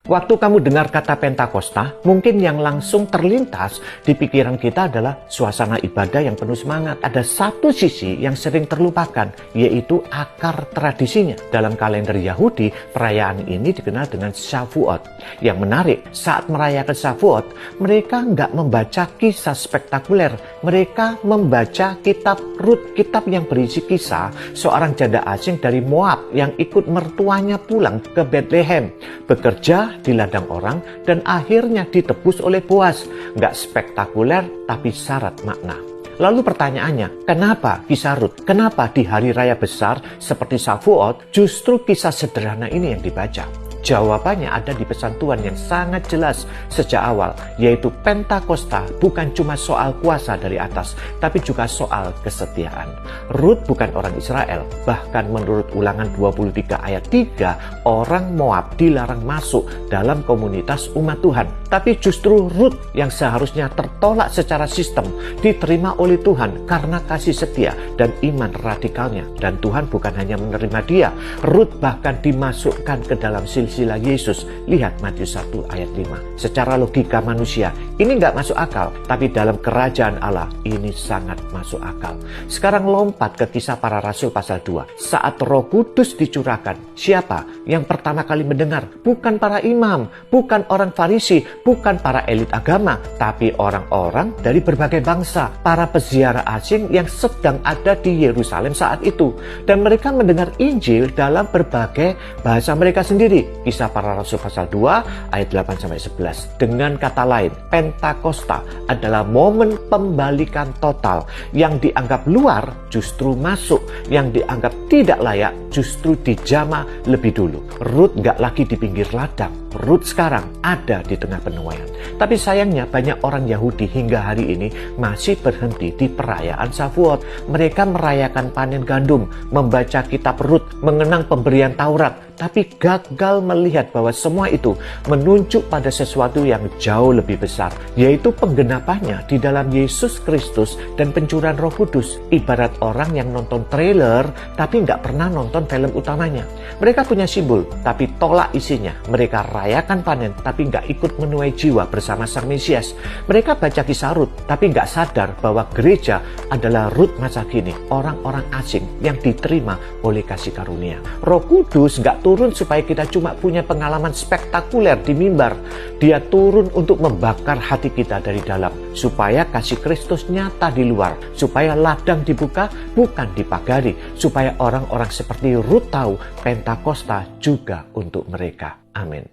Waktu kamu dengar kata Pentakosta, mungkin yang langsung terlintas di pikiran kita adalah suasana ibadah yang penuh semangat. Ada satu sisi yang sering terlupakan, yaitu akar tradisinya. Dalam kalender Yahudi, perayaan ini dikenal dengan Shavuot. Yang menarik, saat merayakan Shavuot, mereka nggak membaca kisah spektakuler. Mereka membaca kitab Rut, kitab yang berisi kisah seorang janda asing dari Moab yang ikut mertuanya pulang ke Bethlehem, bekerja di ladang orang, dan akhirnya ditebus oleh Boas. Nggak spektakuler, tapi syarat makna. Lalu pertanyaannya, kenapa kisah Rut? Kenapa di hari raya besar seperti Shavuot justru kisah sederhana ini yang dibaca? Jawabannya ada di pesan Tuhan yang sangat jelas sejak awal, yaitu Pentakosta bukan cuma soal kuasa dari atas, tapi juga soal kesetiaan. Rut bukan orang Israel, bahkan menurut Ulangan 23 ayat 3, orang Moab dilarang masuk dalam komunitas umat Tuhan. Tapi justru Rut yang seharusnya tertolak secara sistem, diterima oleh Tuhan karena kasih setia dan iman radikalnya. Dan Tuhan bukan hanya menerima dia, Rut bahkan dimasukkan ke dalam silsilah Yesus. Lihat Matius 1 ayat 5. Secara logika manusia, ini nggak masuk akal. Tapi dalam kerajaan Allah, ini sangat masuk akal. Sekarang lompat ke Kisah Para Rasul pasal 2. Saat Roh Kudus dicurahkan, siapa yang pertama kali mendengar? Bukan para imam, bukan orang Farisi, bukan para elit agama, tapi orang-orang dari berbagai bangsa, para peziarah asing yang sedang ada di Yerusalem saat itu. Dan mereka mendengar Injil dalam berbagai bahasa mereka sendiri. Kisah Para Rasul pasal 2 ayat 8-11. Dengan kata lain, Pentakosta adalah momen pembalikan total. Yang dianggap luar justru masuk, yang dianggap tidak layak justru dijamah lebih dulu. Rut gak lagi di pinggir ladang, Rut sekarang ada di tengah penuaian. Tapi sayangnya banyak orang Yahudi hingga hari ini masih berhenti di perayaan Shavuot. Mereka merayakan panen gandum, membaca kitab Rut, mengenang pemberian Taurat, tapi gagal melihat bahwa semua itu menunjuk pada sesuatu yang jauh lebih besar, yaitu penggenapannya di dalam Yesus Kristus dan pencurahan Roh Kudus. Ibarat orang yang nonton trailer tapi nggak pernah nonton film utamanya. Mereka punya simbol tapi tolak isinya. Mereka rayakan panen tapi nggak ikut menuai jiwa bersama Sang Mesias. Mereka baca kisah Rut tapi nggak sadar bahwa gereja adalah Rut masa kini, orang-orang asing yang diterima oleh kasih karunia. Roh Kudus nggak turun supaya kita cuma punya pengalaman spektakuler di mimbar. Dia turun untuk membakar hati kita dari dalam, supaya kasih Kristus nyata di luar, supaya ladang dibuka bukan dipagari, supaya orang-orang seperti Rut tahu Pentakosta juga untuk mereka. Amin.